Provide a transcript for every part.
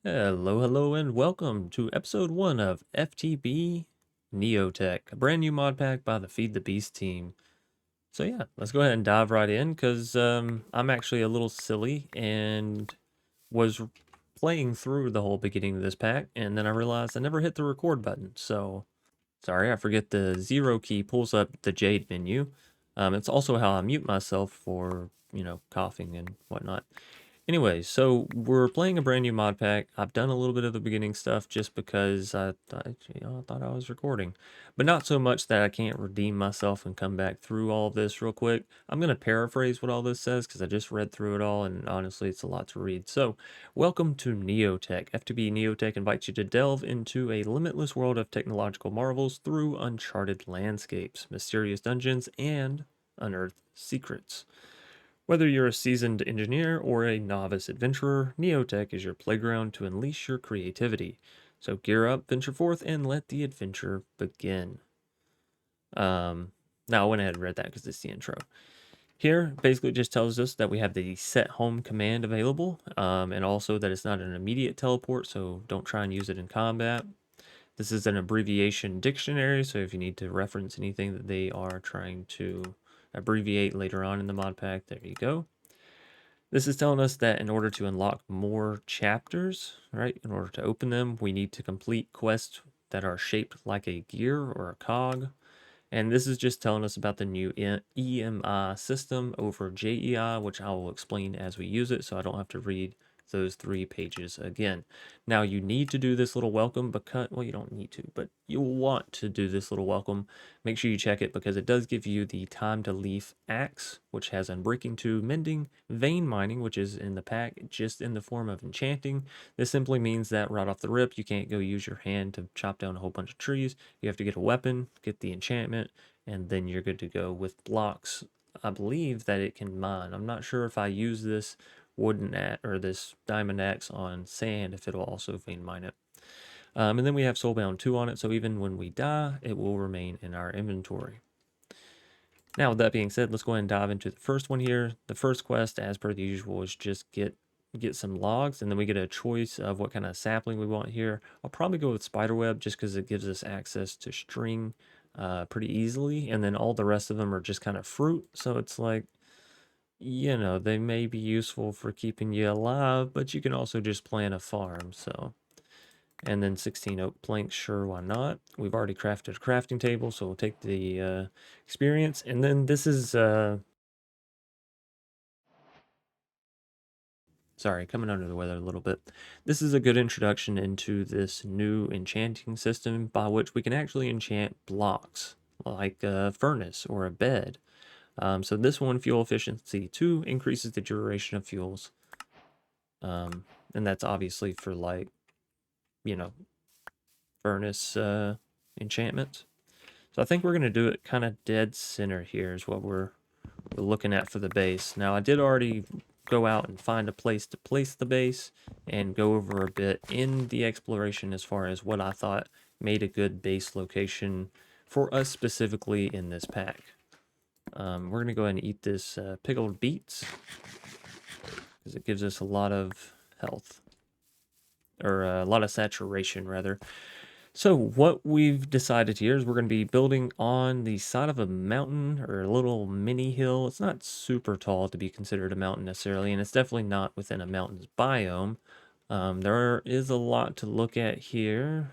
Hello, and welcome to episode 1 of FTB Neotech, a brand new mod pack by the Feed the Beast team. So yeah, let's go ahead and dive right in, because I'm actually a little silly and was playing through the whole beginning of this pack, and then I realized I never hit the record button. So sorry, I forget the 0 key pulls up the Jade menu. It's also how I mute myself for, coughing and whatnot. Anyway, so we're playing a brand new mod pack. I've done a little bit of the beginning stuff just because I thought I was recording, but not so much that I can't redeem myself and come back through all of this real quick. I'm going to paraphrase what all this says because I just read through it all, and honestly, it's a lot to read. So, welcome to Neotech. FTB Neotech invites you to delve into a limitless world of technological marvels through uncharted landscapes, mysterious dungeons, and unearthed secrets. Whether you're a seasoned engineer or a novice adventurer, Neotech is your playground to unleash your creativity. So gear up, venture forth, and let the adventure begin. Now I went ahead and read that because it's the intro. Here, basically just tells us that we have the set home command available, and also that it's not an immediate teleport, so don't try and use it in combat. This is an abbreviation dictionary, so if you need to reference anything that they are trying to abbreviate later on in the mod pack, there you go. This is telling us that in order to unlock more chapters, right, in order to open them, we need to complete quests that are shaped like a gear or a cog. And this is just telling us about the new EMI system over JEI, which I will explain as we use it, so I don't have to read those 3 pages again. Now, you need to do this little welcome because, well, you don't need to, but you'll want to do this little welcome. Make sure you check it because it does give you the Time to Leaf axe, which has Unbreaking 2, Mending, Vein Mining, which is in the pack just in the form of enchanting. This simply means that right off the rip, you can't go use your hand to chop down a whole bunch of trees. You have to get a weapon, get the enchantment, and then you're good to go with blocks. I believe that it can mine. I'm not sure if I use this wooden or this diamond axe on sand, if it'll also vein mine it. And then we have Soulbound 2 on it, so even when we die, it will remain in our inventory. Now, with that being said, let's go ahead and dive into the first one here. The first quest, as per the usual, is just get some logs, and then we get a choice of what kind of sapling we want here. I'll probably go with spiderweb just because it gives us access to string pretty easily, and then all the rest of them are just kind of fruit, so it's like, they may be useful for keeping you alive, but you can also just plant a farm, so. And then 16 oak planks, sure, why not? We've already crafted a crafting table, so we'll take the experience. And then this is, sorry, coming under the weather a little bit. This is a good introduction into this new enchanting system by which we can actually enchant blocks, like a furnace or a bed. So this one, fuel efficiency 2, increases the duration of fuels. And that's obviously for, like, furnace enchantments. So I think we're going to do it kind of dead center here is what we're looking at for the base. Now, I did already go out and find a place to place the base and go over a bit in the exploration as far as what I thought made a good base location for us specifically in this pack. We're going to go ahead and eat this pickled beets because it gives us a lot of health, or a lot of saturation rather. So what we've decided here is we're going to be building on the side of a mountain or a little mini hill. It's not super tall to be considered a mountain necessarily, and it's definitely not within a mountain's biome. There is a lot to look at here.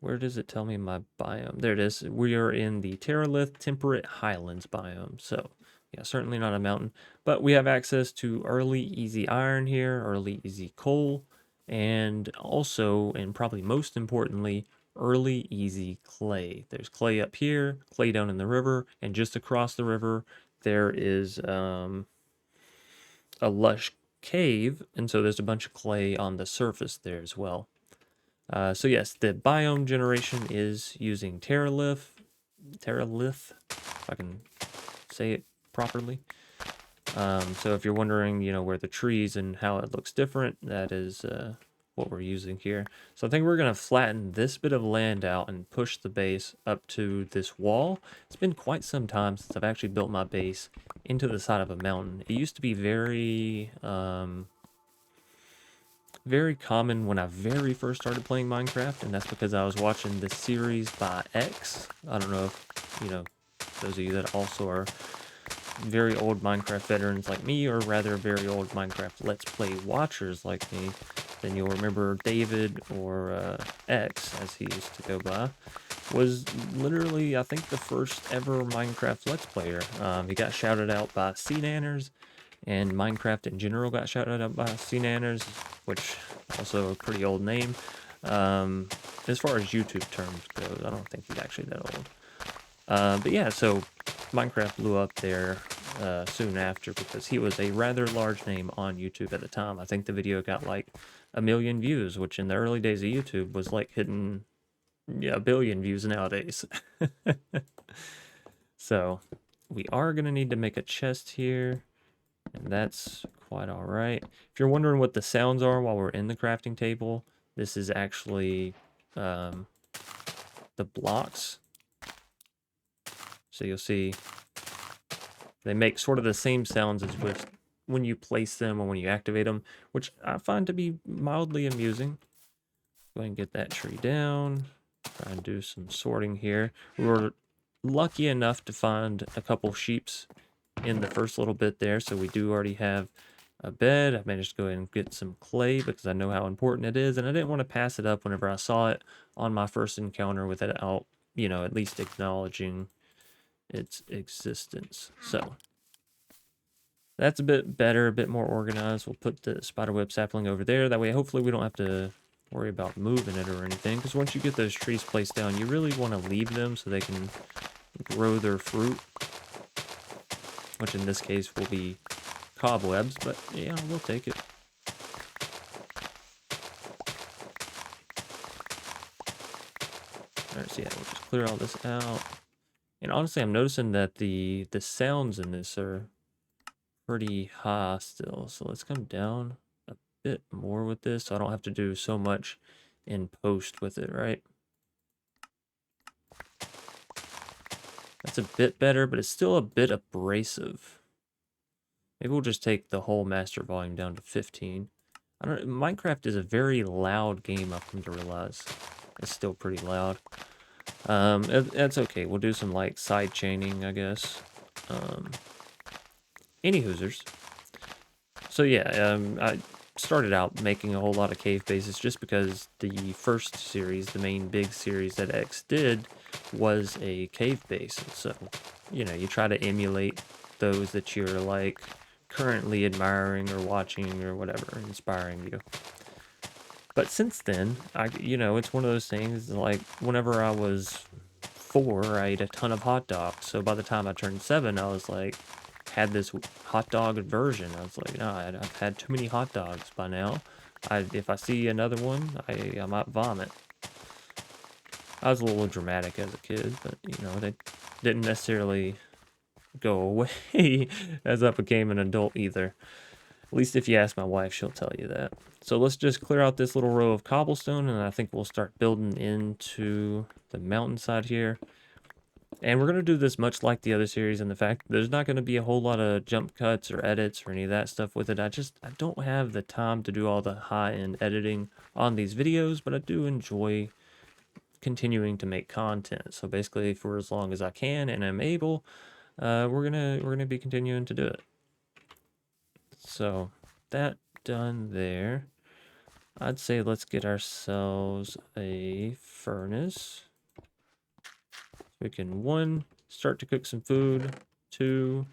Where does it tell me my biome? There it is. We are in the Terralith Temperate Highlands biome. So yeah, certainly not a mountain, but we have access to early easy iron here, early easy coal, and also, and probably most importantly, early easy clay. There's clay up here, clay down in the river, and just across the river there is a lush cave, and so there's a bunch of clay on the surface there as well. So yes, the biome generation is using Terralith, if I can say it properly. So if you're wondering, where the trees and how it looks different, that is what we're using here. So I think we're going to flatten this bit of land out and push the base up to this wall. It's been quite some time since I've actually built my base into the side of a mountain. It used to be very, very common when I very first started playing Minecraft, and that's because I was watching this series by X. I don't know if, those of you that also are very old Minecraft veterans like me, or rather very old Minecraft Let's Play watchers like me, then you'll remember David, or X, as he used to go by, was literally, I think, the first ever Minecraft Let's Player. He got shouted out by CNanners, and Minecraft in general got shouted out by CNanners, which also a pretty old name. As far as YouTube terms goes, I don't think he's actually that old. But yeah, so Minecraft blew up there soon after because he was a rather large name on YouTube at the time. I think the video got like 1 million views, which in the early days of YouTube was like hitting 1 billion views nowadays. So we are going to need to make a chest here, and that's quite all right. If you're wondering what the sounds are while we're in the crafting table, this is actually the blocks. So you'll see they make sort of the same sounds as with when you place them or when you activate them, which I find to be mildly amusing. Go ahead and get that tree down. Try and do some sorting here. We were lucky enough to find a couple sheeps in the first little bit there, so we do already have a bed. I managed to go ahead and get some clay because I know how important it is, and I didn't want to pass it up whenever I saw it on my first encounter without, at least acknowledging its existence. So that's a bit better, a bit more organized. We'll put the spiderweb sapling over there. That way, hopefully, we don't have to worry about moving it or anything. Because once you get those trees placed down, you really want to leave them so they can grow their fruit. Which in this case will be cobwebs, but yeah, we'll take it. Alright, so yeah, we'll just clear all this out. And honestly, I'm noticing that the sounds in this are pretty high still. So let's come down a bit more with this so I don't have to do so much in post with it, right? That's a bit better, but it's still a bit abrasive. Maybe we'll just take the whole master volume down to 15. I don't know, Minecraft is a very loud game, I've come to realize. It's still pretty loud. That's okay. We'll do some like side chaining, I guess. Any hoosers. So yeah, I started out making a whole lot of cave bases just because the first series, the main big series that X did, was a cave base. And so, you try to emulate those that you're like currently admiring or watching or whatever, inspiring you. But since then, it's one of those things like whenever I was 4, I ate a ton of hot dogs. So by the time I turned 7, I was like, had this hot dog aversion. I was like, no, I've had too many hot dogs by now. If I see another one, I might vomit. I was a little dramatic as a kid, but they didn't necessarily go away as I became an adult either. At least if you ask my wife, she'll tell you that. So let's just clear out this little row of cobblestone, and I think we'll start building into the mountainside here. And we're going to do this much like the other series in the fact there's not going to be a whole lot of jump cuts or edits or any of that stuff with it. I don't have the time to do all the high-end editing on these videos, but I do enjoy continuing to make content. So basically, for as long as I can and I'm able, we're gonna be continuing to do it. So that done there. I'd say let's get ourselves a furnace. We can, 1, start to cook some food. 2,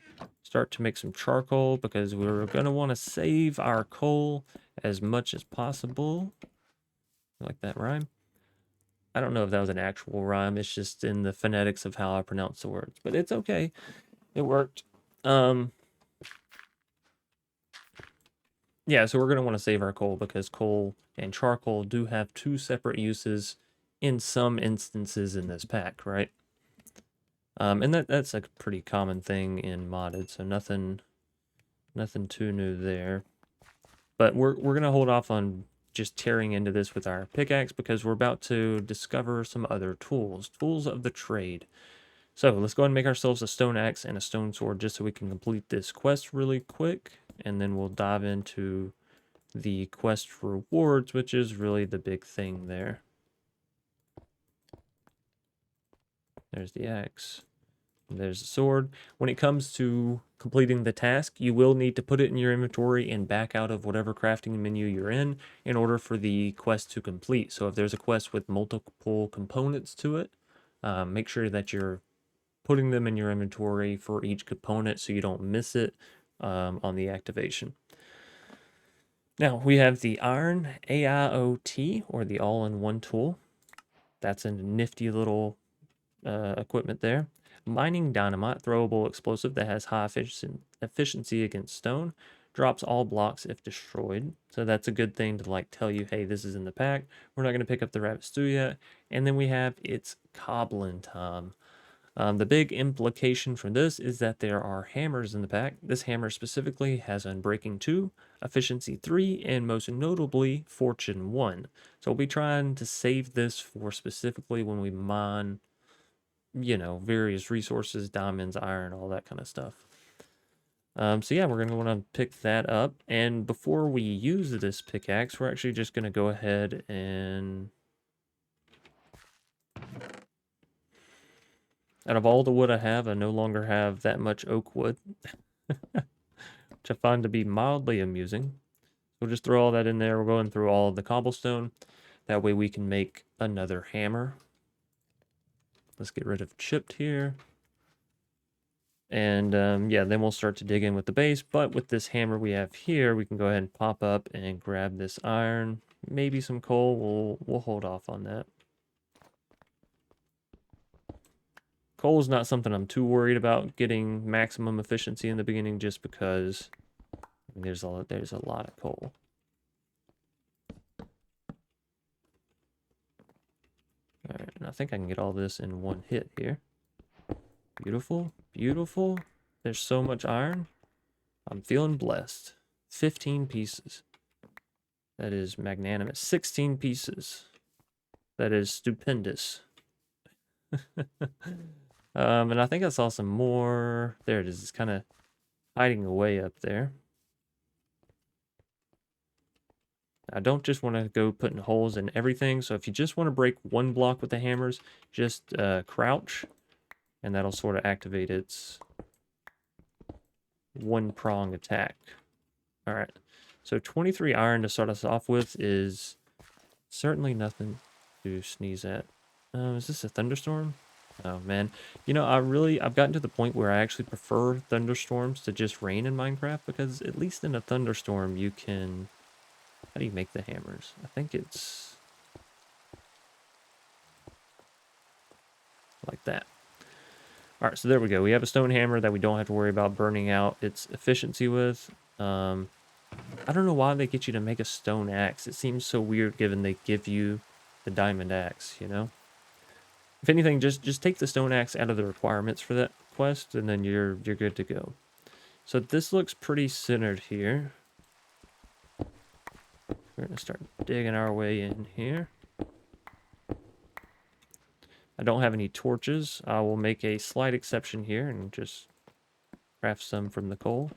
start to make some charcoal because we're going to want to save our coal as much as possible. Like that rhyme? I don't know if that was an actual rhyme. It's just in the phonetics of how I pronounce the words. But it's okay. It worked. Yeah, so we're going to want to save our coal because coal and charcoal do have 2 separate uses in some instances in this pack, right? And that's a pretty common thing in modded, so nothing too new there. But we're gonna hold off on just tearing into this with our pickaxe because we're about to discover some other tools of the trade. So let's go ahead and make ourselves a stone axe and a stone sword just so we can complete this quest really quick, and then we'll dive into the quest rewards, which is really the big thing there. There's the axe. There's the sword. When it comes to completing the task, you will need to put it in your inventory and back out of whatever crafting menu you're in order for the quest to complete. So if there's a quest with multiple components to it, make sure that you're putting them in your inventory for each component so you don't miss it on the activation. Now we have the Iron AIoT, or the all-in-one tool. That's a nifty little equipment there. Mining dynamite, throwable explosive that has high efficiency against stone, drops all blocks if destroyed. So that's a good thing to like tell you, hey, this is in the pack. We're not going to pick up the rabbit stew yet. And then we have it's cobbling time. The big implication from this is that there are hammers in the pack. This hammer specifically has Unbreaking 2, Efficiency 3, and most notably Fortune 1. So we'll be trying to save this for specifically when we mine, you know, various resources, diamonds, iron, all that kind of stuff. So yeah, we're going to want to pick that up. And before we use this pickaxe, we're actually just going to go ahead and... Out of all the wood I have, I no longer have that much oak wood, which I find to be mildly amusing. We'll just throw all that in there. We're going through all of the cobblestone. That way we can make another hammer. Let's get rid of chipped here. And yeah, then we'll start to dig in with the base. But with this hammer we have here, we can go ahead and pop up and grab this iron. Maybe some coal. We'll hold off on that. Coal is not something I'm too worried about getting maximum efficiency in the beginning, just because there's a lot of coal. All right, and I think I can get all this in one hit here. Beautiful, beautiful. There's so much iron. I'm feeling blessed. 15 pieces. That is magnanimous. 16 pieces. That is stupendous. And I think I saw some more. There it is. It's kind of hiding away up there. I don't just want to go putting holes in everything. So if you just want to break one block with the hammers, just crouch, and that'll sort of activate its one-prong attack. All right. So 23 iron to start us off with is certainly nothing to sneeze at. Is this a thunderstorm? Oh, man. You know, I've gotten to the point where I actually prefer thunderstorms to just rain in Minecraft, because at least in a thunderstorm you can... How do you make the hammers? I think it's... like that. All right, so there we go. We have a stone hammer that we don't have to worry about burning out its efficiency with. I don't know why they get you to make a stone axe. It seems so weird given they give you the diamond axe, you know? If anything, just take the stone axe out of the requirements for that quest, and then you're good to go. So this looks pretty centered here. We're gonna start digging our way in here. I don't have any torches. I will make a slight exception here and just craft some from the coal.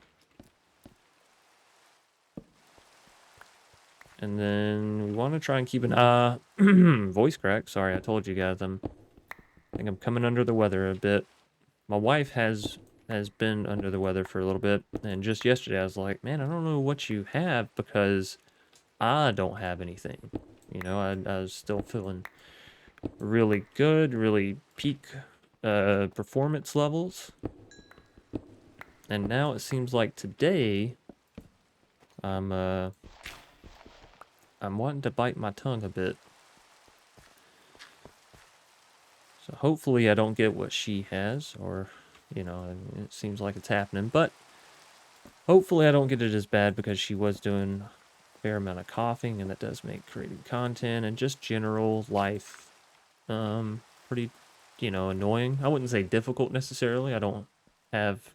And then we want to try and keep an eye... voice crack. Sorry, I told you guys I think I'm coming under the weather a bit. My wife has been under the weather for a little bit, and just yesterday I was like, man, I don't know what you have, because I don't have anything. You know, I was still feeling really good, really peak performance levels. And now it seems like today I'm wanting to bite my tongue a bit. So hopefully I don't get what she has, or, you know, it seems like it's happening. But hopefully I don't get it as bad, because she was doing a fair amount of coughing, and that does make creating content and just general life pretty, you know, annoying. I wouldn't say difficult necessarily. I don't have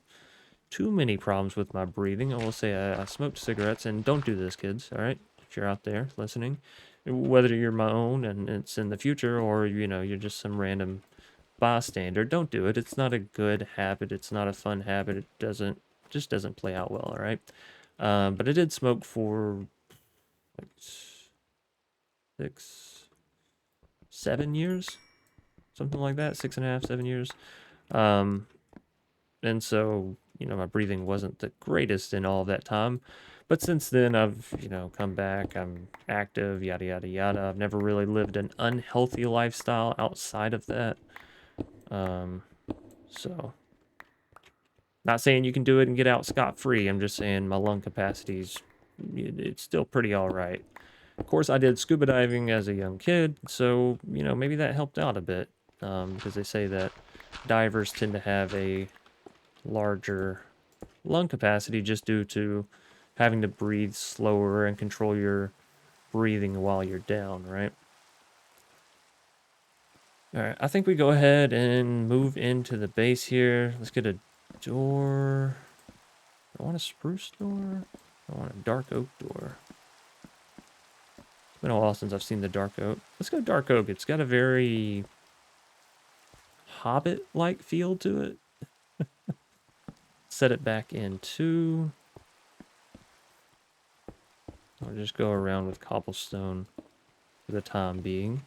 too many problems with my breathing. I will say I smoked cigarettes, and don't do this, kids, all right? If you're out there listening, whether you're my own and it's in the future, or, you know, you're just some random bystander, don't do it. It's not a good habit. It's not a fun habit. It just doesn't play out well, all right? But I did smoke for like 6, 7 years, something like that, 6.5, 7 years. And so, you know, my breathing wasn't the greatest in all of that time. But since then, I've, you know, come back. I'm active, yada, yada, yada. I've never really lived an unhealthy lifestyle outside of that. So, not saying you can do it and get out scot-free. I'm just saying my lung capacity's, it's still pretty all right. Of course, I did scuba diving as a young kid, so, you know, maybe that helped out a bit. Because they say that divers tend to have a larger lung capacity just due to having to breathe slower and control your breathing while you're down, right? All right, I think we go ahead and move into the base here. Let's get a door. I want a spruce door. I want a dark oak door. It's been a while since I've seen the dark oak. Let's go dark oak. It's got a very Hobbit-like feel to it. Set it back in 2. I'll just go around with cobblestone for the time being.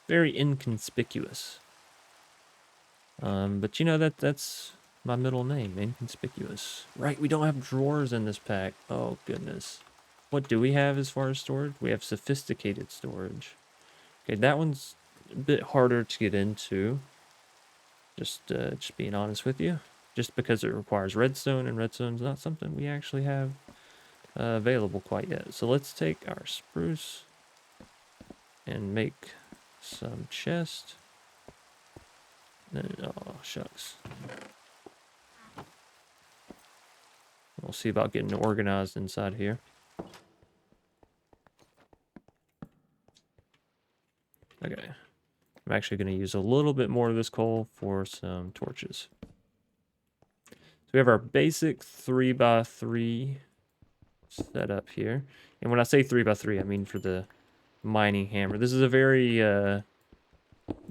Very inconspicuous. But you know, that's my middle name, Inconspicuous. Right, we don't have drawers in this pack. Oh, goodness. What do we have as far as storage? We have sophisticated storage. Okay, that one's a bit harder to get into. Just being honest with you. Just because it requires redstone, and redstone's not something we actually have available quite yet. So let's take our spruce and make some chest. Oh, shucks. We'll see about getting organized inside here. Okay. I'm actually going to use a little bit more of this coal for some torches. So we have our basic 3x3 setup here. And when I say 3x3, I mean for the mining hammer. This is a very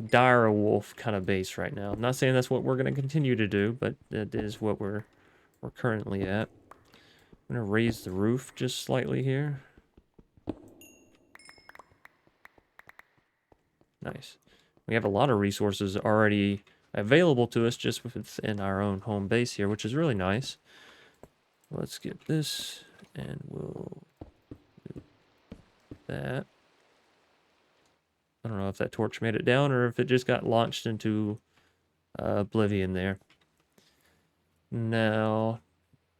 dire wolf kind of base right now. I'm not saying that's what we're going to continue to do, but that is what we're currently at. I'm going to raise the roof just slightly here. Nice. We have a lot of resources already available to us just within our own home base here, which is really nice. Let's get this, and we'll do that. I don't know if that torch made it down or if it just got launched into oblivion there. Now,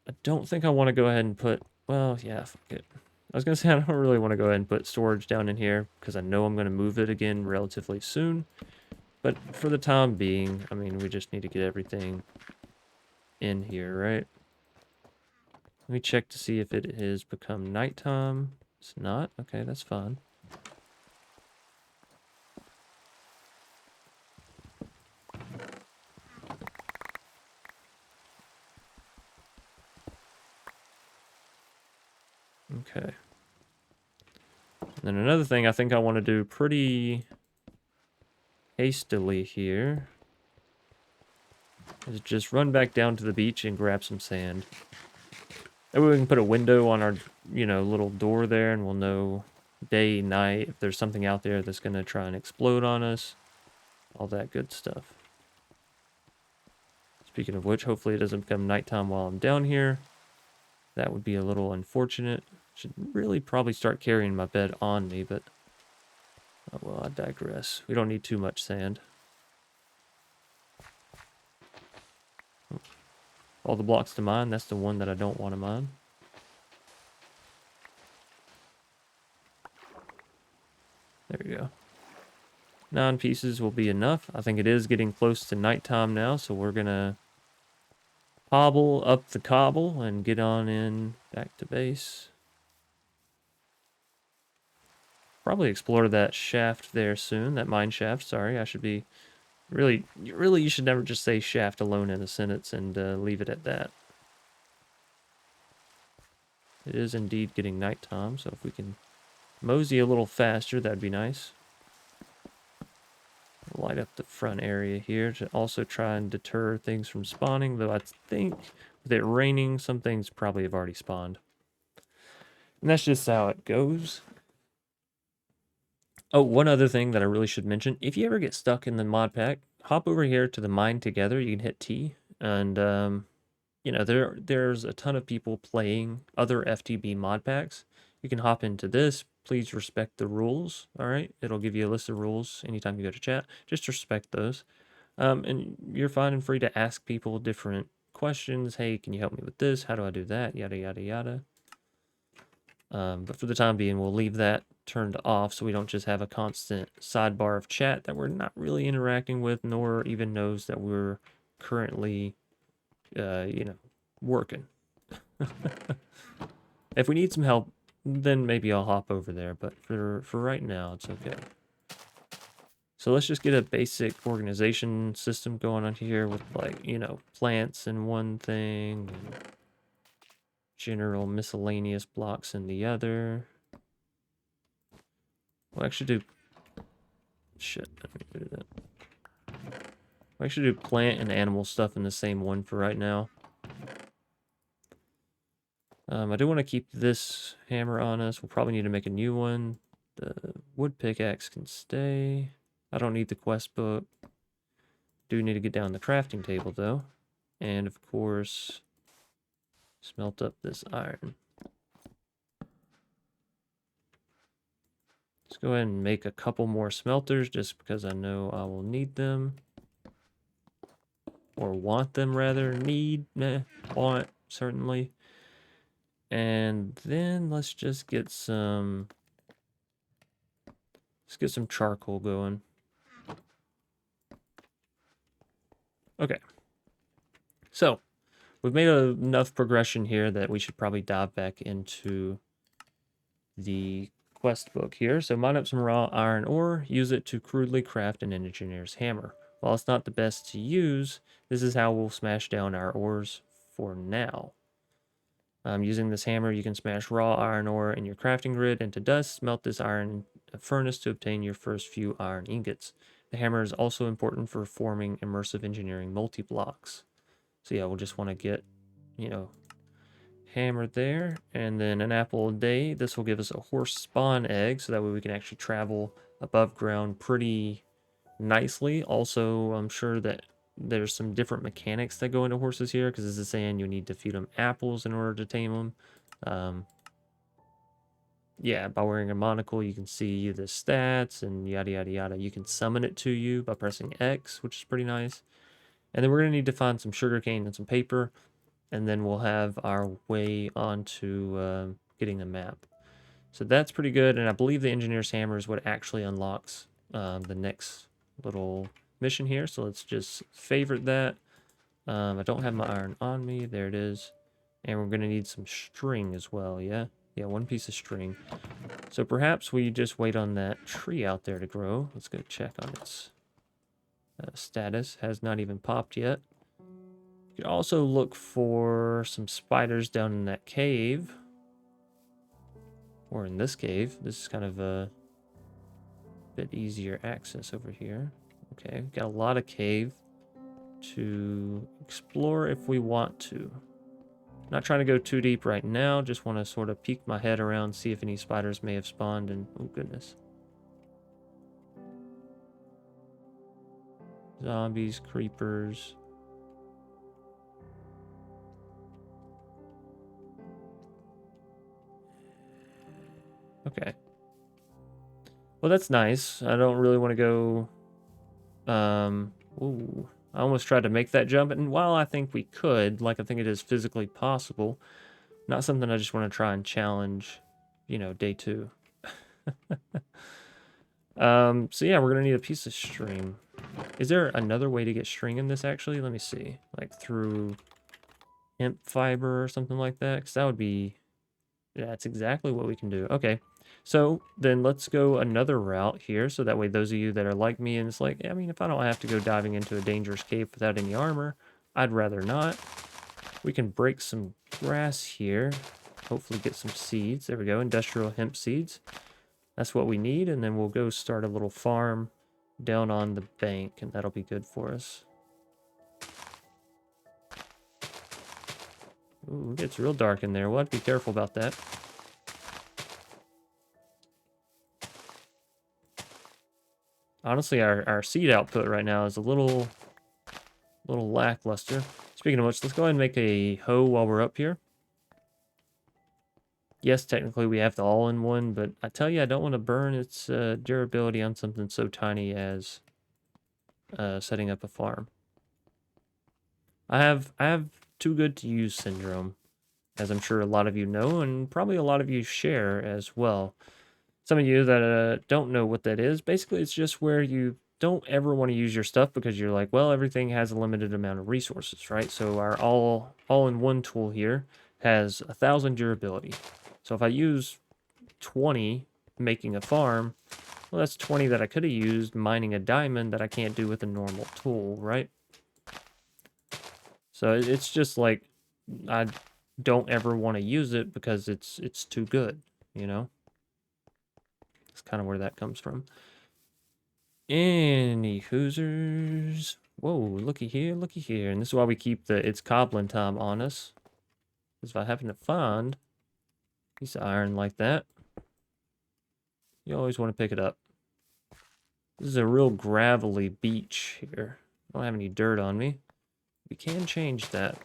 I don't think I want to go ahead and put, well, yeah, fuck it. I was going to say I don't really want to go ahead and put storage down in here because I know I'm going to move it again relatively soon. But for the time being, I mean, we just need to get everything in here, right? Let me check to see if it has become nighttime. It's not. Okay, that's fine. Okay. And then another thing I think I want to do pretty hastily here is just run back down to the beach and grab some sand. That way we can put a window on our, you know, little door there, and we'll know day, night, if there's something out there that's going to try and explode on us. All that good stuff. Speaking of which, hopefully it doesn't become nighttime while I'm down here. That would be a little unfortunate. Should really probably start carrying my bed on me, but oh, well, I digress. We don't need too much sand. All the blocks to mine, that's the one that I don't want to mine. There we go. 9 pieces will be enough. I think it is getting close to nighttime now, so we're gonna hobble up the cobble and get on in back to base. Probably explore that shaft there soon, that mine shaft. Sorry, I should be really, you should never just say shaft alone in a sentence and leave it at that. It is indeed getting nighttime, so if we can mosey a little faster, that'd be nice. Light up the front area here to also try and deter things from spawning, though I think with it raining, some things probably have already spawned. And that's just how it goes. Oh, one other thing that I really should mention. If you ever get stuck in the mod pack, hop over here to the Mine Together. You can hit T. And, you know, there's a ton of people playing other FTB mod packs. You can hop into this. Please respect the rules, all right? It'll give you a list of rules anytime you go to chat. Just respect those. And you're fine and free to ask people different questions. Hey, can you help me with this? How do I do that? Yada, yada, yada. But for the time being, we'll leave that turned off so we don't just have a constant sidebar of chat that we're not really interacting with, nor even knows that we're currently, you know, working. If we need some help, then maybe I'll hop over there. But for right now, it's okay. So let's just get a basic organization system going on here with, like, you know, plants in one thing, and general miscellaneous blocks in the other. We'll actually do... Shit, I need to do that. We'll actually do plant and animal stuff in the same one for right now. I do want to keep this hammer on us. We'll probably need to make a new one. The wood pickaxe can stay. I don't need the quest book. Do need to get down the crafting table, though. And, of course, smelt up this iron. Let's go ahead and make a couple more smelters just because I know I will need them. Or want them, rather. Need, meh, want, certainly. And then let's just get some... Let's get some charcoal going. Okay. So, we've made enough progression here that we should probably dive back into the quest book here. So mine up some raw iron ore, use it to crudely craft an engineer's hammer. While it's not the best to use, this is how we'll smash down our ores for now. Using this hammer, you can smash raw iron ore in your crafting grid into dust, smelt this iron furnace to obtain your first few iron ingots. The hammer is also important for forming immersive engineering multi-blocks. So yeah, we'll just want to get, you know, hammer there, and then an apple a day. This will give us a horse spawn egg, so that way we can actually travel above ground pretty nicely. Also, I'm sure that there's some different mechanics that go into horses here, because this is saying you need to feed them apples in order to tame them. Yeah, by wearing a monocle, you can see the stats and yada yada yada. You can summon it to you by pressing X, which is pretty nice. And then we're going to need to find some sugarcane and some paper, and then we'll have our way onto getting the map. So that's pretty good, and I believe the engineer's hammer is what actually unlocks the next little mission here. So let's just favorite that. I don't have my iron on me. There it is. And we're going to need some string as well, yeah? Yeah, one piece of string. So perhaps we just wait on that tree out there to grow. Let's go check on its status. Has not even popped yet. You could also look for some spiders down in that cave. Or in this cave. This is kind of a bit easier access over here. Okay, got a lot of cave to explore if we want to. Not trying to go too deep right now, just want to sort of peek my head around, see if any spiders may have spawned, and oh goodness. Zombies, creepers. Okay. Well, that's nice. I don't really want to go... Ooh. I almost tried to make that jump, and while I think we could, like I think it is physically possible, not something I just want to try and challenge, you know, day 2. So yeah, we're going to need a piece of string. Is there another way to get string in this, actually? Let me see. Like through hemp fiber or something like that? Because that would be... Yeah, that's exactly what we can do. Okay. So then let's go another route here, so that way those of you that are like me and it's like, I mean, if I don't have to go diving into a dangerous cave without any armor, I'd rather not. We can break some grass here, hopefully get some seeds. There we go, industrial hemp seeds. That's what we need, and then we'll go start a little farm down on the bank, and that'll be good for us. Ooh, it gets real dark in there. We'll have to be careful about that. Honestly, our seed output right now is a little lackluster. Speaking of which, let's go ahead and make a hoe while we're up here. Yes, technically we have the all-in-one, but I tell you, I don't want to burn its durability on something so tiny as setting up a farm. I have too good to use syndrome, as I'm sure a lot of you know, and probably a lot of you share as well. Some of you that don't know what that is, basically it's just where you don't ever want to use your stuff because you're like, well, everything has a limited amount of resources, right? So our all-in-one tool here has 1,000 durability. So if I use 20 making a farm, well, that's 20 that I could have used mining a diamond that I can't do with a normal tool, right? So it's just like I don't ever want to use it because it's too good, you know? That's kind of where that comes from. Any hoosers. Whoa, looky here, looky here. And this is why we keep the it's goblin time on us. Because if I happen to find a piece of iron like that, you always want to pick it up. This is a real gravelly beach here. I don't have any dirt on me. We can change that.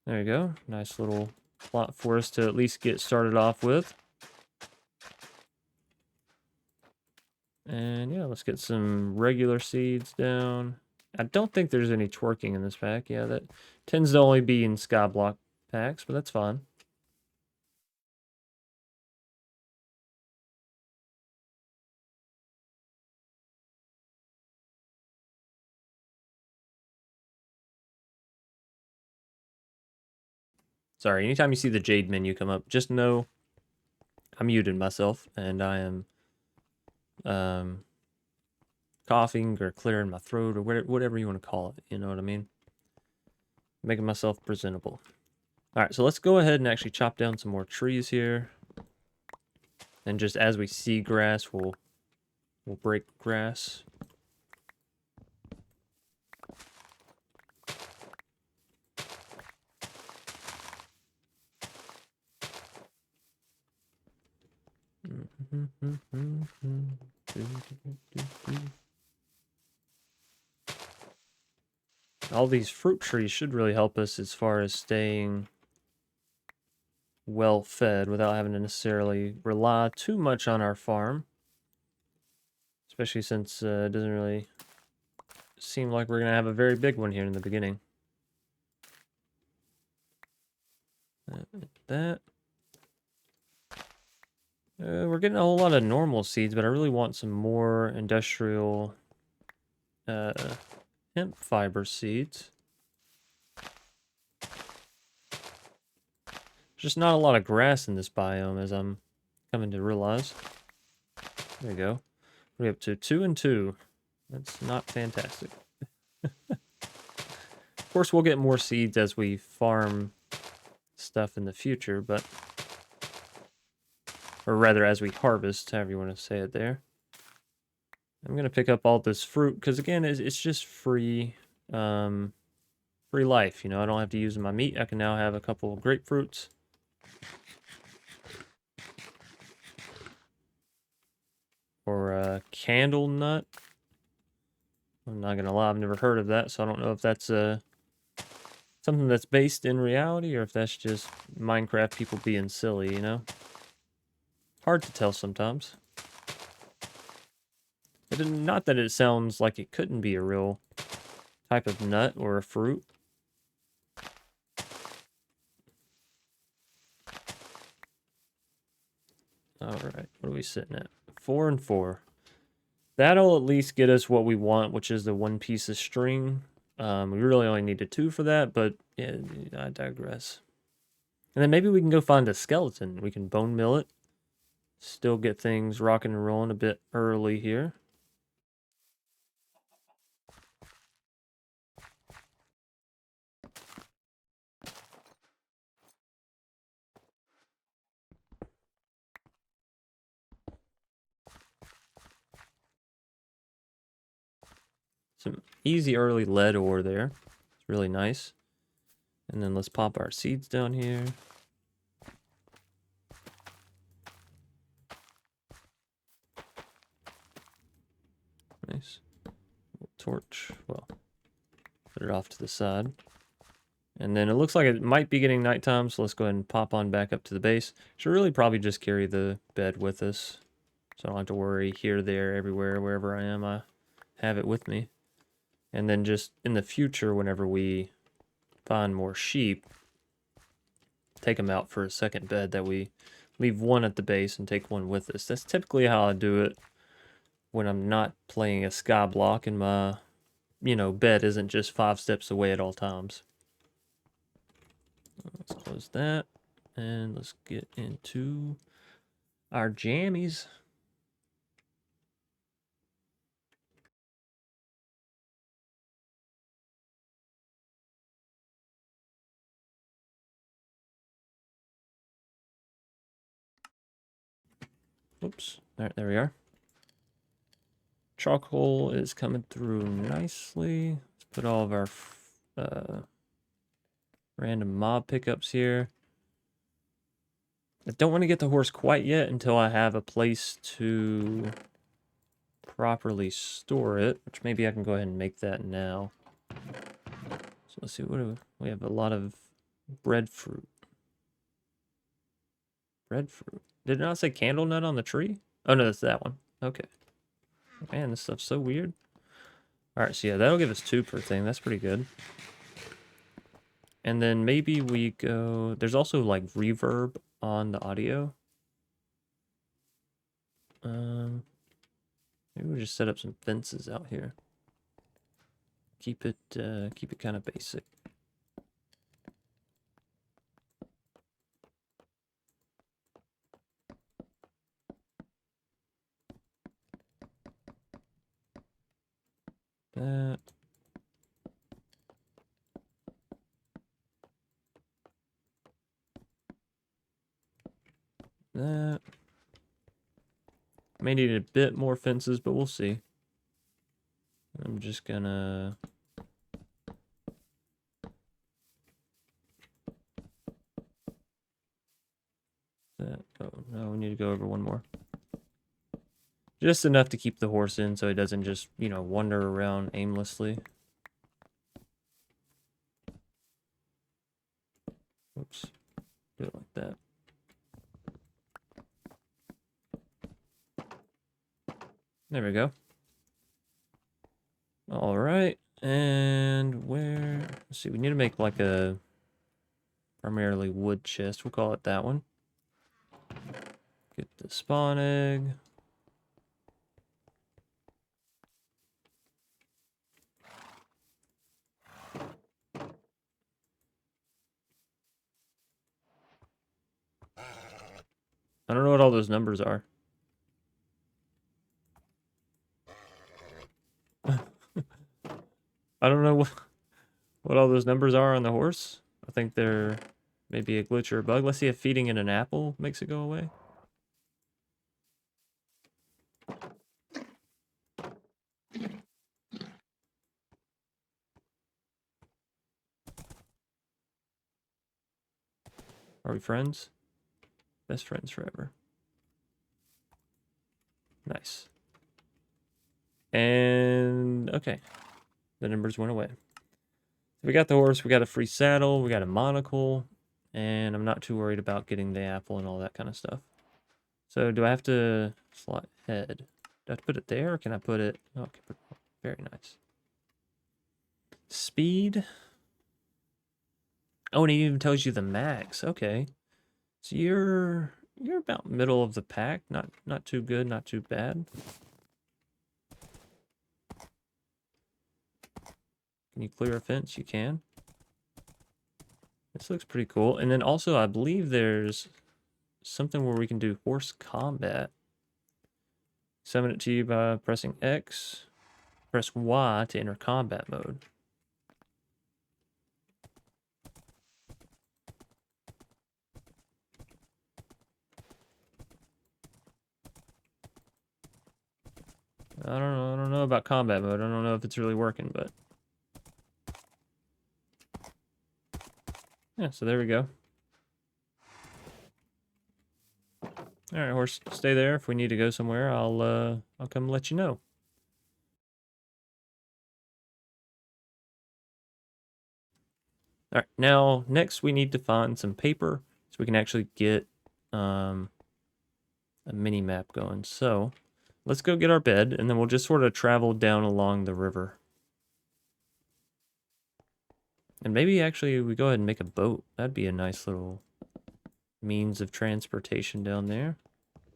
There you go. Nice little plot for us to at least get started off with. And yeah, let's get some regular seeds down. I don't think there's any twerking in this pack. Yeah, that tends to only be in skyblock packs, but that's fine. Sorry, anytime you see the Jade menu come up, just know I muted myself and I am coughing or clearing my throat or whatever you want to call it. You know what I mean? Making myself presentable. All right, so let's go ahead and actually chop down some more trees here. And just as we see grass, we'll break grass. All these fruit trees should really help us as far as staying well fed without having to necessarily rely too much on our farm. Especially since it doesn't really seem like we're going to have a very big one here in the beginning. That. We're getting a whole lot of normal seeds, but I really want some more industrial hemp fiber seeds. There's just not a lot of grass in this biome, as I'm coming to realize. There you go. We're up to 2 and 2. That's not fantastic. Of course, we'll get more seeds as we farm stuff in the future, but... Or rather, as we harvest, however you want to say it there. I'm going to pick up all this fruit, because again, it's just free, free life, you know? I don't have to use my meat. I can now have a couple of grapefruits. Or a candle nut. I'm not gonna lie, I've never heard of that, so I don't know if that's something that's based in reality or if that's just Minecraft people being silly, you know? Hard to tell sometimes. Not that it sounds like it couldn't be a real type of nut or a fruit. Alright, what are we sitting at? 4 and 4. That'll at least get us what we want, which is the 1 piece of string. We really only needed 2 for that, but yeah, I digress. And then maybe we can go find a skeleton. We can bone mill it. Still get things rocking and rolling a bit early here. Some easy early lead ore there. It's really nice. And then let's pop our seeds down here. Nice. Torch. Well, put it off to the side. And then it looks like it might be getting nighttime, so let's go ahead and pop on back up to the base. Should really probably just carry the bed with us, so I don't have to worry here, there, everywhere, wherever I am, I have it with me. And then just in the future, whenever we find more sheep, take them out for a second bed, that we leave one at the base and take one with us. That's typically how I do it when I'm not playing a sky block and my, bed isn't just 5 steps away at all times. Let's close that, and let's get into our jammies. Oops, there we are. Charcoal is coming through nicely. Let's put all of our random mob pickups here. I don't want to get the horse quite yet until I have a place to properly store it, which maybe I can go ahead and make that now. So let's see, what do we have? A lot of breadfruit. Breadfruit. Did it not say candle nut on the tree? Oh no, that's that one. Okay. Man, this stuff's so weird. Alright, so yeah, that'll give us 2 per thing. That's pretty good. And then maybe we go... There's also, like, reverb on the audio. Maybe we'll just set up some fences out here. Keep it kind of basic. That. That. May need a bit more fences, but we'll see. I'm just gonna... That. Oh, no, we need to go over one more. Just enough to keep the horse in so it doesn't just, wander around aimlessly. Oops. Do it like that. There we go. All right. And where... Let's see, we need to make like a primarily wood chest. We'll call it that one. Get the spawn egg. I don't know what all those numbers are. I don't know what all those numbers are on the horse. I think they're maybe a glitch or a bug. Let's see if feeding it an apple makes it go away. Are we friends? Best friends forever. Nice. And okay, the numbers went away. We got the horse, we got a free saddle, we got a monocle, and I'm not too worried about getting the apple and all that kind of stuff. So do I have to slot head? Do I have to put it there, or can I put it... Oh, okay, very nice. Speed. Oh, and it even tells you the max. Okay. So you're about middle of the pack. Not too good, not too bad. Can you clear a fence? You can. This looks pretty cool. And then also, I believe there's something where we can do horse combat. Summon it to you by pressing X. Press Y to enter combat mode. I don't know about combat mode. I don't know if it's really working, but yeah, so there we go. All right, horse, stay there. If we need to go somewhere, I'll come let you know. All right, now next we need to find some paper so we can actually get a mini map going. So let's go get our bed, and then we'll just sort of travel down along the river. And maybe actually we go ahead and make a boat. That'd be a nice little means of transportation down there.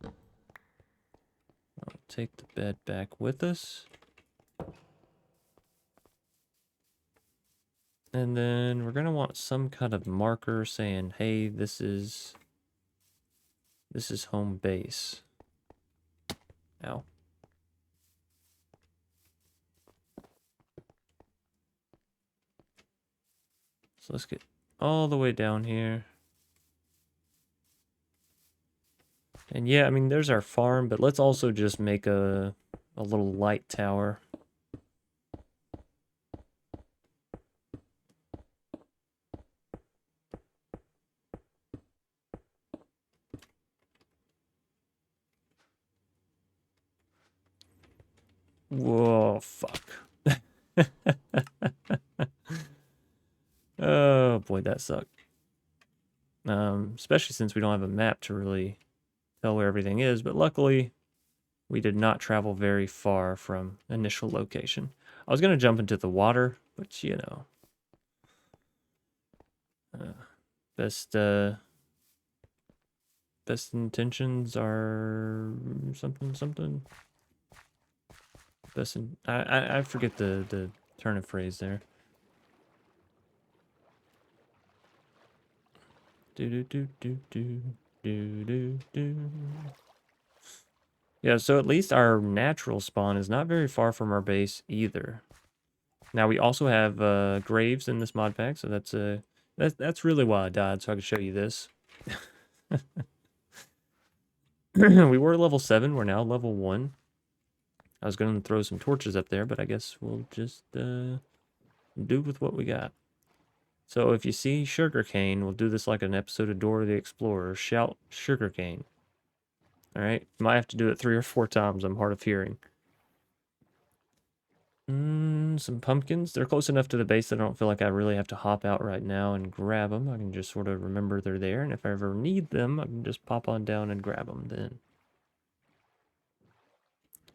I'll take the bed back with us. And then we're going to want some kind of marker saying, hey, this is home base. Ow. So let's get all the way down here. And yeah, I mean, there's our farm, but let's also just make a little light tower. Whoa, fuck. Oh boy, that sucked. Especially since we don't have a map to really tell where everything is, but luckily we did not travel very far from initial location. I was gonna jump into the water, but you know, best intentions are something. I forget the turn of phrase there. Yeah, so at least our natural spawn is not very far from our base either. Now we also have graves in this mod pack, so that's really why I died, so I could show you this. We were level 7, we're now level 1. I was going to throw some torches up there, but I guess we'll just do with what we got. So if you see sugarcane, we'll do this like an episode of Dora the Explorer. Shout sugarcane. Alright, might have to do it 3 or 4 times, I'm hard of hearing. Some pumpkins. They're close enough to the base that I don't feel like I really have to hop out right now and grab them. I can just sort of remember they're there, and if I ever need them, I can just pop on down and grab them then.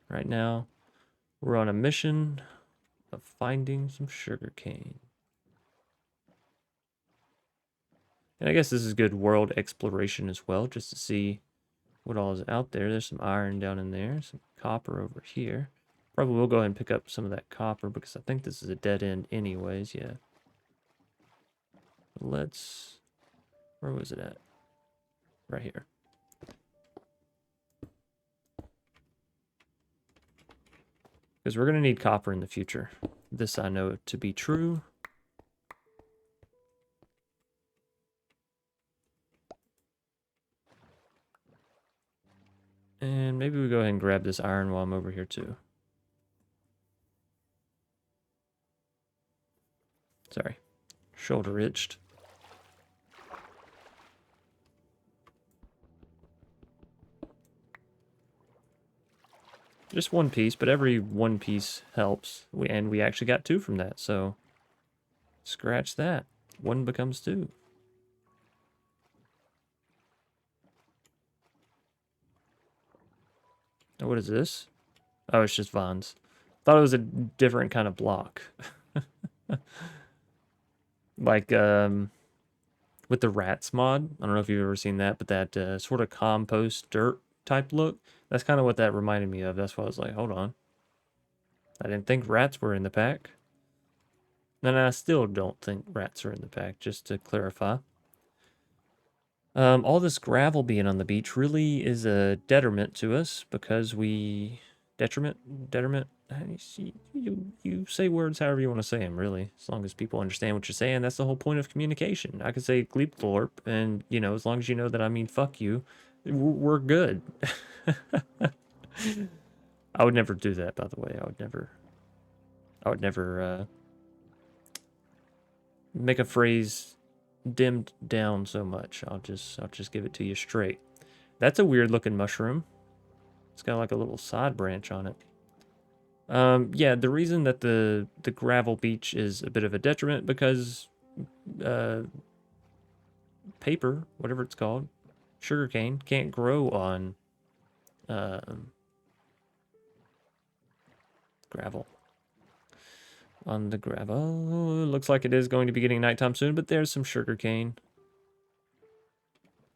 Right now, we're on a mission of finding some sugarcane. And I guess this is good world exploration as well, just to see what all is out there. There's some iron down in there, some copper over here. Probably will go ahead and pick up some of that copper because I think this is a dead end anyways, yeah. Let's... Where was it at? Right here. Because we're going to need copper in the future. This I know to be true. And maybe we go ahead and grab this iron while I'm over here too. Sorry. Shoulder itched. Just one piece, but every one piece helps. And we actually got 2 from that, so scratch that. 1 becomes 2. Oh, what is this? Oh, it's just vines. Thought it was a different kind of block. Like, with the rats mod. I don't know if you've ever seen that, but that sort of compost dirt type look. That's kind of what that reminded me of. That's why I was like, hold on. I didn't think rats were in the pack. And I still don't think rats are in the pack, just to clarify. All this gravel being on the beach really is a detriment to us because we... Detriment? You say words however you want to say them, really. As long as people understand what you're saying, that's the whole point of communication. I could say Gleep Glorp, and, you know, as long as you know that I mean fuck you, we're good. I would never do that, by the way. I would never make a phrase dimmed down so much. I'll just give it to you straight. That's a weird looking mushroom. It's got like a little side branch on it. Yeah, the reason that the gravel beach is a bit of a detriment because paper, whatever it's called, sugarcane, can't grow on gravel. On the gravel, looks like it is going to be getting nighttime soon, but there's some sugarcane.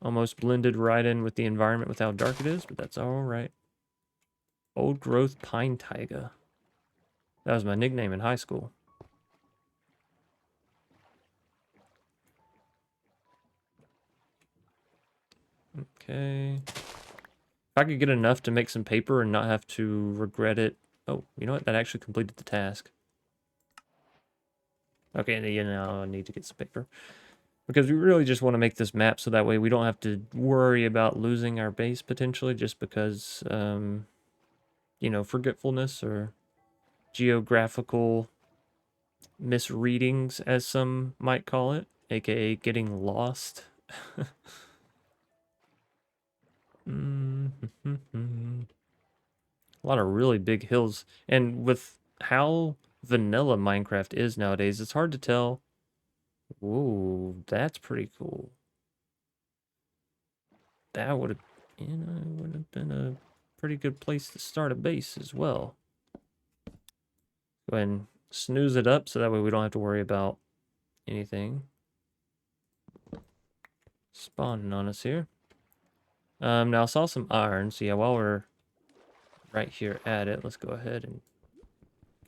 Almost blended right in with the environment with how dark it is, but that's all right. Old growth pine taiga. That was my nickname in high school. Okay. If I could get enough to make some paper and not have to regret it. Oh, you know what? That actually completed the task. Okay, you know, I need to get some paper. Because we really just want to make this map so that way we don't have to worry about losing our base potentially just because, you know, forgetfulness or geographical misreadings, as some might call it, aka getting lost. A lot of really big hills. And with how vanilla Minecraft is nowadays, it's hard to tell. Ooh, that's pretty cool. That would have, you know, would have been a pretty good place to start a base as well. Go ahead and snooze it up so that way we don't have to worry about anything spawning on us here. Now I saw some iron, so yeah, while we're right here at it, let's go ahead and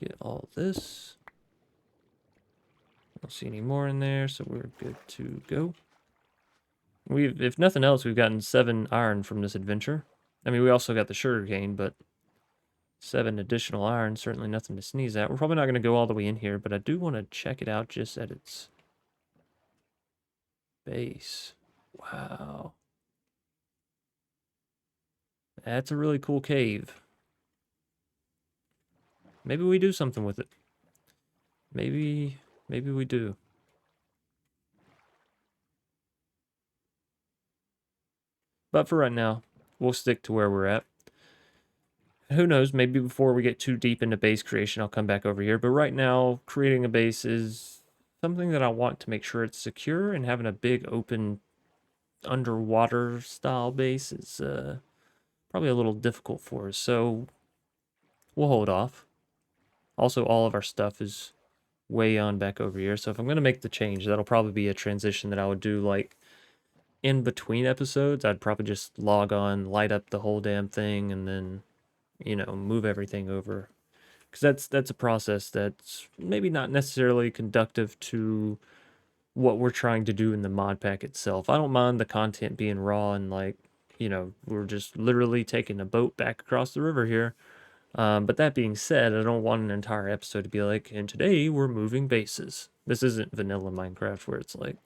get all this. I don't see any more in there, so we're good to go. If nothing else, we've gotten 7 iron from this adventure. I mean, we also got the sugarcane, but 7 additional iron, certainly nothing to sneeze at. We're probably not going to go all the way in here, but I do want to check it out just at its base. Wow. That's a really cool cave. Maybe we do something with it. Maybe we do. But for right now, we'll stick to where we're at. Who knows, maybe before we get too deep into base creation, I'll come back over here. But right now, creating a base is something that I want to make sure it's secure, and having a big open underwater style base is probably a little difficult for us. So we'll hold off. Also, all of our stuff is way on back over here. So if I'm going to make the change, that'll probably be a transition that I would do like in between episodes. I'd probably just log on, light up the whole damn thing, and then, you know, move everything over. Because that's a process that's maybe not necessarily conductive to what we're trying to do in the mod pack itself. I don't mind the content being raw and like, you know, we're just literally taking a boat back across the river here. But that being said, I don't want an entire episode to be like, and today we're moving bases. This isn't vanilla Minecraft where it's like,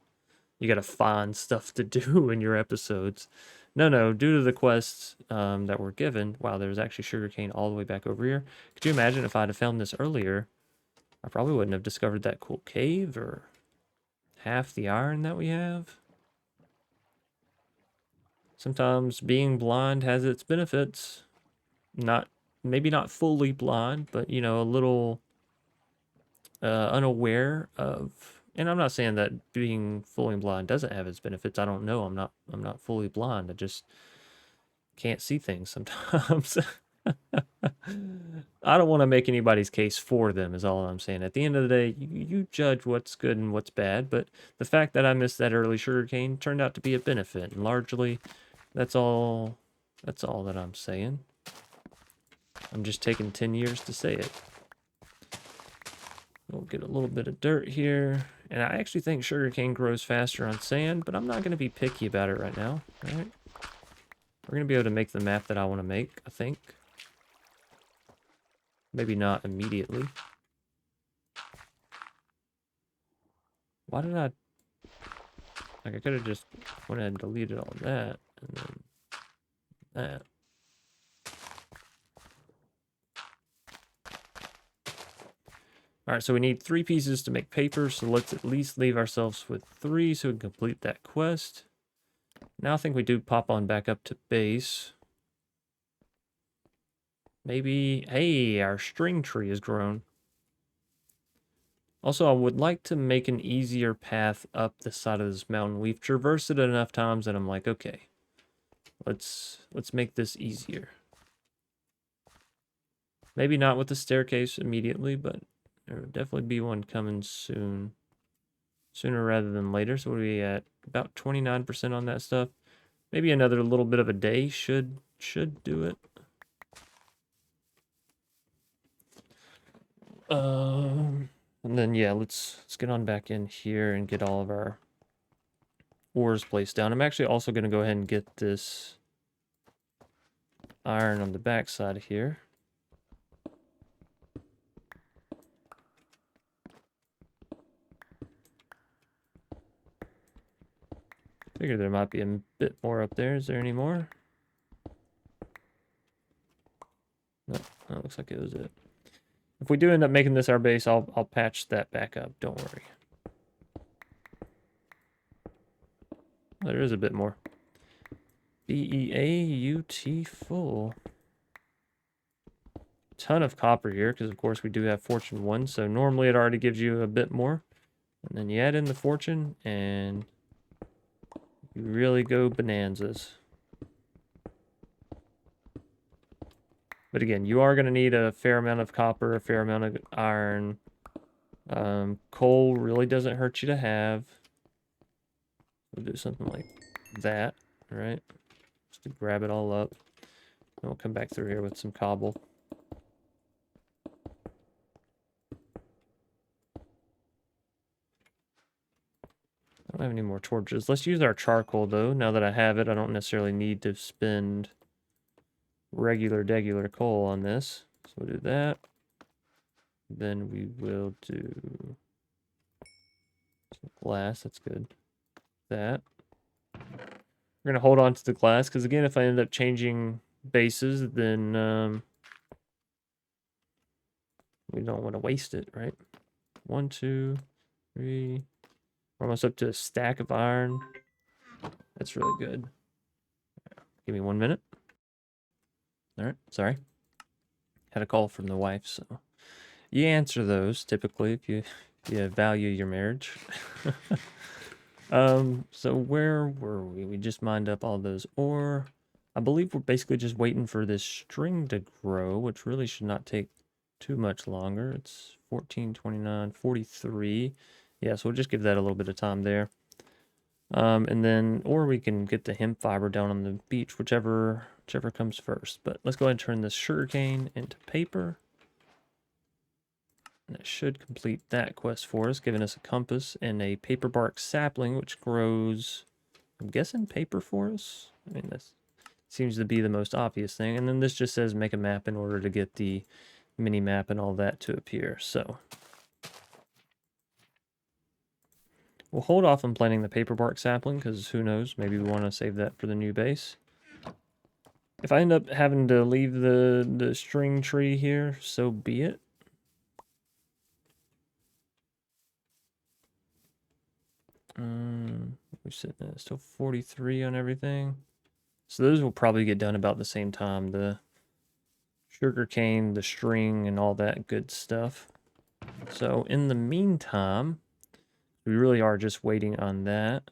you gotta find stuff to do in your episodes. No, due to the quests that were given, wow, there's actually sugarcane all the way back over here. Could you imagine if I'd have found this earlier, I probably wouldn't have discovered that cool cave or half the iron that we have. Sometimes being blind has its benefits. Maybe not fully blind, but, you know, a little unaware of. And I'm not saying that being fully blind doesn't have its benefits. I don't know. I'm not fully blind. I just can't see things sometimes. I don't want to make anybody's case for them is all I'm saying. At the end of the day, you judge what's good and what's bad, but the fact that I missed that early sugarcane turned out to be a benefit, and largely that's all that I'm saying. I'm just taking 10 years to say it. We'll get a little bit of dirt here. And I actually think sugarcane grows faster on sand, but I'm not going to be picky about it right now. All right? We're going to be able to make the map that I want to make, I think. Maybe not immediately. Why did I... Like, I could have just went ahead and deleted all that. And then that. All right, so we need 3 pieces to make paper, so let's at least leave ourselves with 3 so we can complete that quest. Now I think we do pop on back up to base. Maybe, hey, our string tree has grown. Also, I would like to make an easier path up the side of this mountain. We've traversed it enough times that I'm like, okay, let's make this easier. Maybe not with the staircase immediately, but there will definitely be one coming soon. Sooner rather than later. So what are we at? About 29% on that stuff. Maybe another little bit of a day should do it. And then yeah, let's get on back in here and get all of our ores placed down. I'm actually also going to go ahead and get this iron on the back side here. Figure there might be a bit more up there. Is there any more? No, that looks like it was it. If we do end up making this our base, I'll patch that back up. Don't worry. There is a bit more. BEAUT full. Ton of copper here, because of course we do have Fortune 1, so normally it already gives you a bit more. And then you add in the Fortune, and you really go bonanzas. But again, you are going to need a fair amount of copper, a fair amount of iron. Coal really doesn't hurt you to have. We'll do something like that, right? Just to grab it all up. And we'll come back through here with some cobble. I don't have any more torches. Let's use our charcoal, though. Now that I have it, I don't necessarily need to spend regular coal on this. So we'll do that. Then we will do some glass. That's good. That. We're going to hold on to the glass, because again, if I end up changing bases, then we don't want to waste it, right? 1, 2, 3. We're almost up to a stack of iron. That's really good. Give me 1 minute. All right, sorry. Had a call from the wife, so you answer those typically if you value your marriage. So where were we? We just mined up all those ore. I believe we're basically just waiting for this string to grow, which really should not take too much longer. It's 14, 29, 43. Yeah, so we'll just give that a little bit of time there. And then, or we can get the hemp fiber down on the beach, whichever comes first. But let's go ahead and turn this sugarcane into paper. And that should complete that quest for us, giving us a compass and a paper bark sapling, which grows, I'm guessing, paper for us. I mean, that seems to be the most obvious thing. And then this just says make a map in order to get the mini map and all that to appear. So we'll hold off on planting the paper bark sapling, because who knows, maybe we want to save that for the new base. If I end up having to leave the string tree here, so be it. We're sitting at still 43 on everything. So those will probably get done about the same time. The sugarcane, the string, and all that good stuff. So in the meantime, we really are just waiting on that.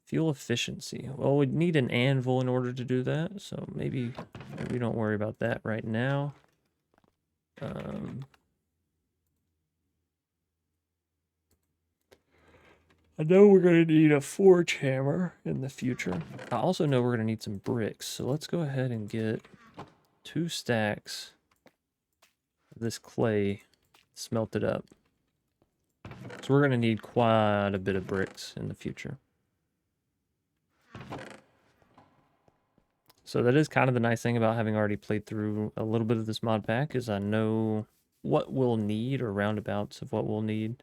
Fuel efficiency. Well, we'd need an anvil in order to do that, so maybe don't worry about that right now. I know we're going to need a forge hammer in the future. I also know we're going to need some bricks, so let's go ahead and get 2 stacks of this clay smelted up. So we're going to need quite a bit of bricks in the future. So that is kind of the nice thing about having already played through a little bit of this mod pack, is I know what we'll need, or roundabouts of what we'll need,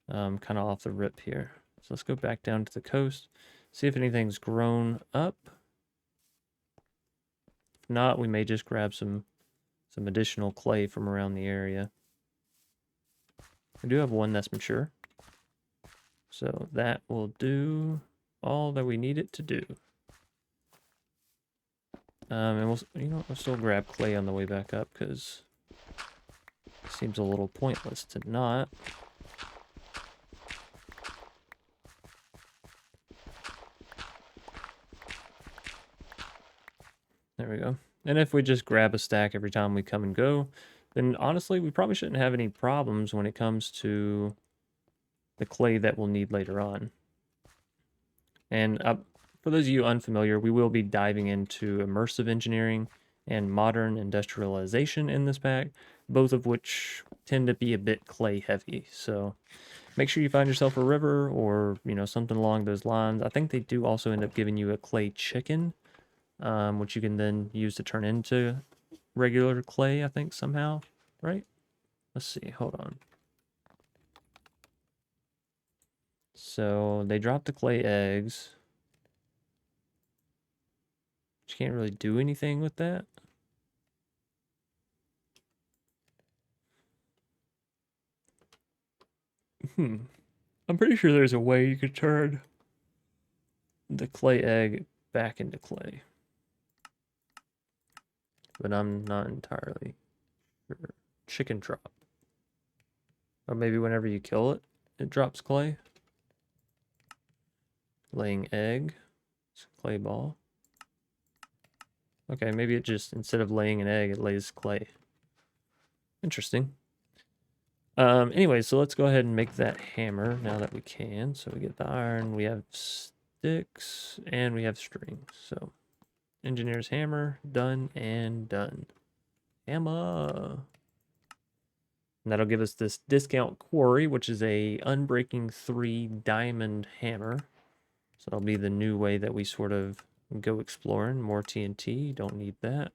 kind of off the rip here. So let's go back down to the coast, see if anything's grown up. If not, we may just grab some additional clay from around the area. We do have one that's mature. So that will do all that we need it to do. And we'll still grab clay on the way back up because it seems a little pointless to not. There we go. And if we just grab a stack every time we come and go, then honestly, we probably shouldn't have any problems when it comes to the clay that we'll need later on. And for those of you unfamiliar, we will be diving into immersive engineering and modern industrialization in this pack, both of which tend to be a bit clay heavy. So make sure you find yourself a river or, something along those lines. I think they do also end up giving you a clay chicken, which you can then use to turn into regular clay, I think, somehow, right? Let's see, hold on. So they drop the clay eggs. But you can't really do anything with that. I'm pretty sure there's a way you could turn the clay egg back into clay. But I'm not entirely sure. Chicken drop. Or maybe whenever you kill it, it drops clay. Laying egg. It's a clay ball. Okay, maybe it just, instead of laying an egg, it lays clay. Interesting. Anyway, so let's go ahead and make that hammer now that we can. So we get the iron, we have sticks, and we have string. So engineer's hammer, done and done. Hammer. And that'll give us this discount quarry, which is a unbreaking 3 diamond hammer. So that'll be the new way that we sort of go exploring. More TNT, don't need that.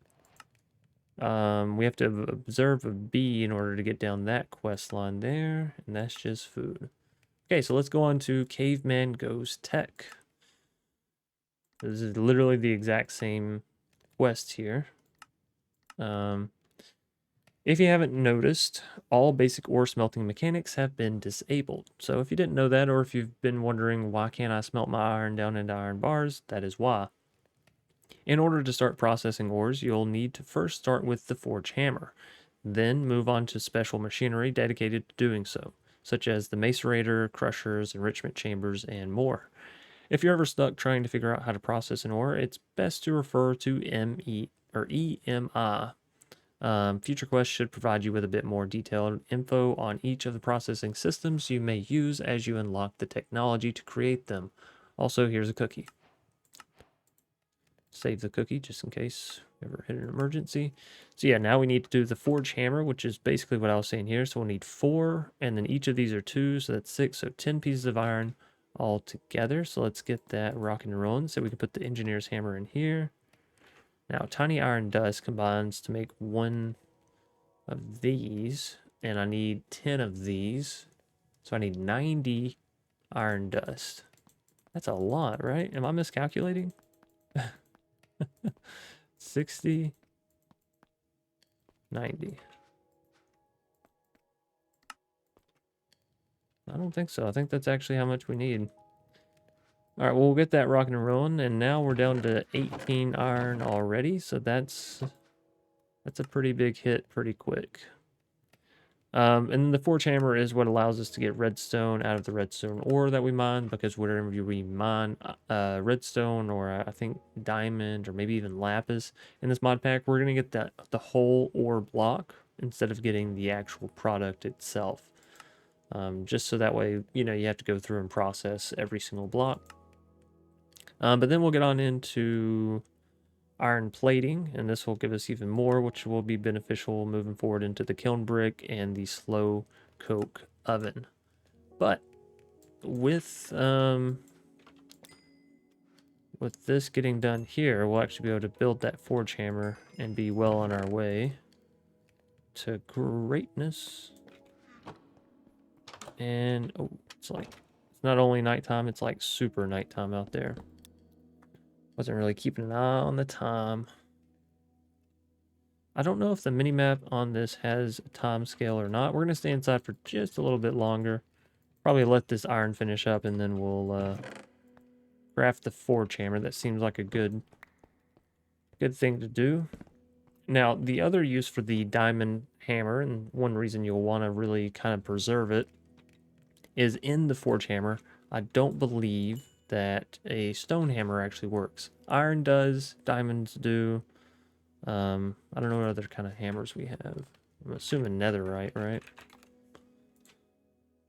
We have to observe a bee in order to get down that quest line there, and that's just food. Okay, so let's go on to Caveman Goes Tech. This is literally the exact same quest here. If you haven't noticed, all basic ore smelting mechanics have been disabled. So if you didn't know that, or if you've been wondering why can't I smelt my iron down into iron bars, that is why. In order to start processing ores, you'll need to first start with the forge hammer, then move on to special machinery dedicated to doing so, such as the macerator, crushers, enrichment chambers, and more. If you're ever stuck trying to figure out how to process an ore, it's best to refer to EMI. Future Quest should provide you with a bit more detailed info on each of the processing systems you may use as you unlock the technology to create them. Also, here's a cookie. Save the cookie just in case we ever hit an emergency. So yeah, now we need to do the forge hammer, which is basically what I was saying here. So we'll need 4, and then each of these are 2, so that's 6. So 10 pieces of iron all together. So let's get that rocking and rolling. So we can put the engineer's hammer in here. Now, tiny iron dust combines to make 1 of these, and I need 10 of these. So I need 90 iron dust. That's a lot, right? Am I miscalculating? 60, 90. I don't think so. I think that's actually how much we need. All right, well, we'll get that rocking and rolling, and now we're down to 18 iron already, so that's a pretty big hit pretty quick. And then the forge hammer is what allows us to get redstone out of the redstone ore that we mine, because whenever we mine redstone or I think diamond or maybe even lapis in this mod pack, we're going to get the whole ore block instead of getting the actual product itself. Just so that way, you have to go through and process every single block. But then we'll get on into iron plating, and this will give us even more, which will be beneficial moving forward into the kiln brick and the slow coke oven. But with this getting done here, we'll actually be able to build that forge hammer and be well on our way to greatness. And oh, it's not only nighttime, it's like super nighttime out there. Wasn't really keeping an eye on the time. I don't know if the mini-map on this has a time scale or not. We're going to stay inside for just a little bit longer. Probably let this iron finish up, and then we'll craft the forge hammer. That seems like a good thing to do. Now, the other use for the diamond hammer, and one reason you'll want to really kind of preserve it, is in the forge hammer. I don't believe that a stone hammer actually works. Iron does, diamonds do. I don't know what other kind of hammers we have. I'm assuming netherite, right?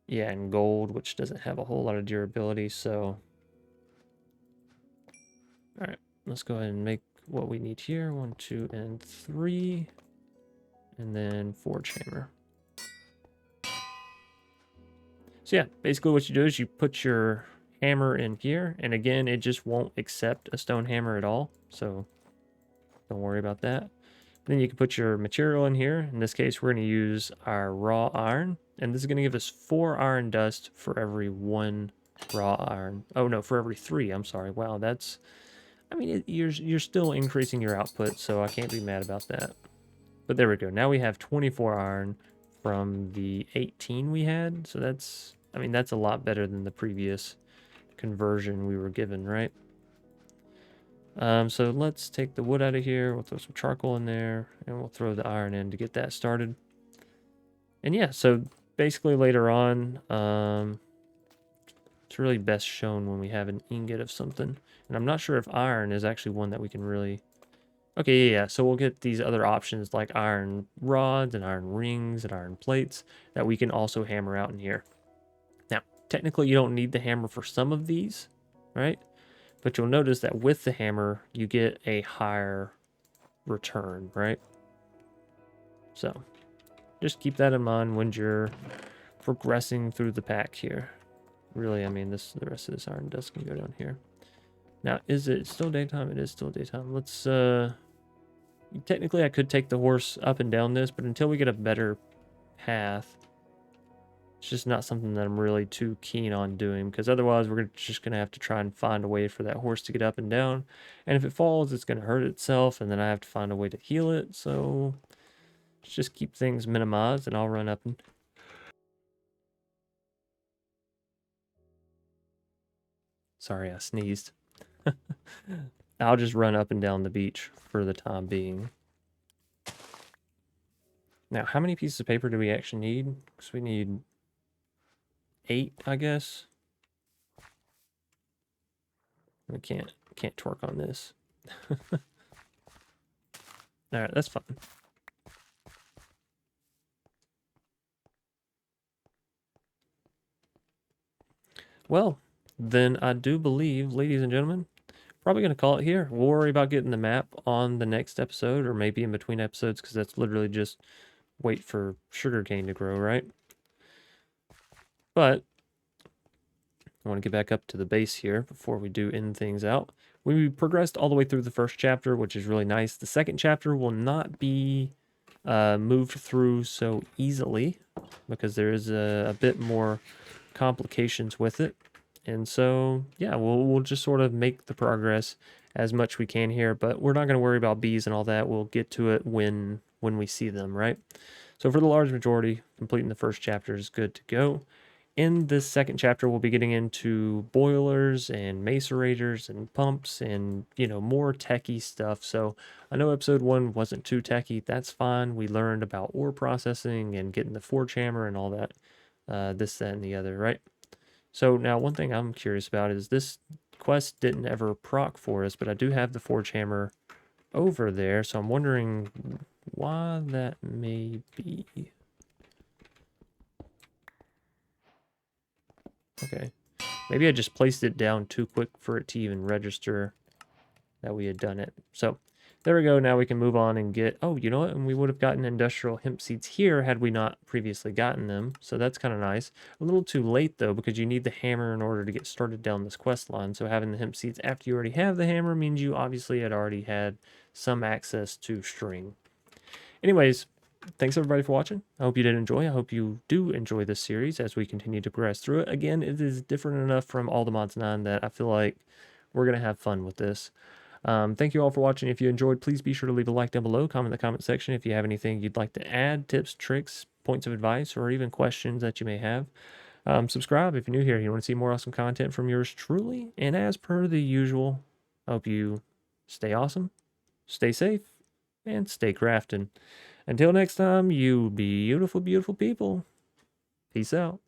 Yeah, and gold, which doesn't have a whole lot of durability, so... Alright, let's go ahead and make what we need here. 1, 2, and 3. And then forge hammer. So yeah, basically what you do is you put your hammer in here, and again, it just won't accept a stone hammer at all, so don't worry about that. Then you can put your material in here. In this case, we're going to use our raw iron, and this is going to give us 4 iron dust for every 1 raw iron. Oh no, for every 3. I'm sorry. Wow, that's... I mean, you're still increasing your output, so I can't be mad about that. But there we go. Now we have 24 iron from the 18 we had, so that's... I mean, that's a lot better than the previous conversion we were given, right? So let's take the wood out of here. We'll throw some charcoal in there, and we'll throw the iron in to get that started. And yeah, so basically later on, it's really best shown when we have an ingot of something. And I'm not sure if iron is actually one that we can really... Okay, yeah, so we'll get these other options like iron rods and iron rings and iron plates that we can also hammer out in here. Now, technically you don't need the hammer for some of these, right? But you'll notice that with the hammer, you get a higher return, right? So, just keep that in mind when you're progressing through the pack here. Really, I mean, the rest of this iron dust can go down here. Now, is it still daytime? It is still daytime. Let's, technically I could take the horse up and down this, but until we get a better path, it's just not something that I'm really too keen on doing, because otherwise we're just going to have to try and find a way for that horse to get up and down. And if it falls, it's going to hurt itself, and then I have to find a way to heal it. So let's just keep things minimized, and I'll run up and... Sorry, I sneezed. I'll just run up and down the beach for the time being. Now, how many pieces of paper do we actually need? Because we need 8, I guess. We can't torque on this. All right, that's fine. Well, then I do believe, ladies and gentlemen, probably going to call it here. We'll worry about getting the map on the next episode, or maybe in between episodes, because that's literally just wait for sugarcane to grow, right? But I want to get back up to the base here before we do end things out. We progressed all the way through the first chapter, which is really nice. The second chapter will not be moved through so easily because there is a bit more complications with it. And so, yeah, we'll just sort of make the progress as much we can here, but we're not going to worry about bees and all that. We'll get to it when we see them, right? So for the large majority, completing the first chapter is good to go. In this second chapter, we'll be getting into boilers and macerators and pumps and, you know, more techie stuff. So I know episode 1 wasn't too techie. That's fine. We learned about ore processing and getting the forge hammer and all that, this, that, and the other, right? So now one thing I'm curious about is this quest didn't ever proc for us, but I do have the forge hammer over there. So I'm wondering why that may be. Okay, maybe I just placed it down too quick for it to even register that we had done it. So there we go. Now we can move on and get, oh, you know what? And we would have gotten industrial hemp seeds here had we not previously gotten them. So that's kind of nice. A little too late though, because you need the hammer in order to get started down this quest line. So having the hemp seeds after you already have the hammer means you obviously had already had some access to string. Anyways, thanks everybody for watching. I hope you did enjoy. I hope you do enjoy this series as we continue to progress through it. Again, it is different enough from All the Mods 9 that I feel like we're going to have fun with this. Thank you all for watching. If you enjoyed, please be sure to leave a like down below, comment in the comment section if you have anything you'd like to add, tips, tricks, points of advice, or even questions that you may have. Subscribe if you're new here. You want to see more awesome content from yours truly. And as per the usual, I hope you stay awesome, stay safe, and stay crafting. Until next time, you beautiful, beautiful people. Peace out.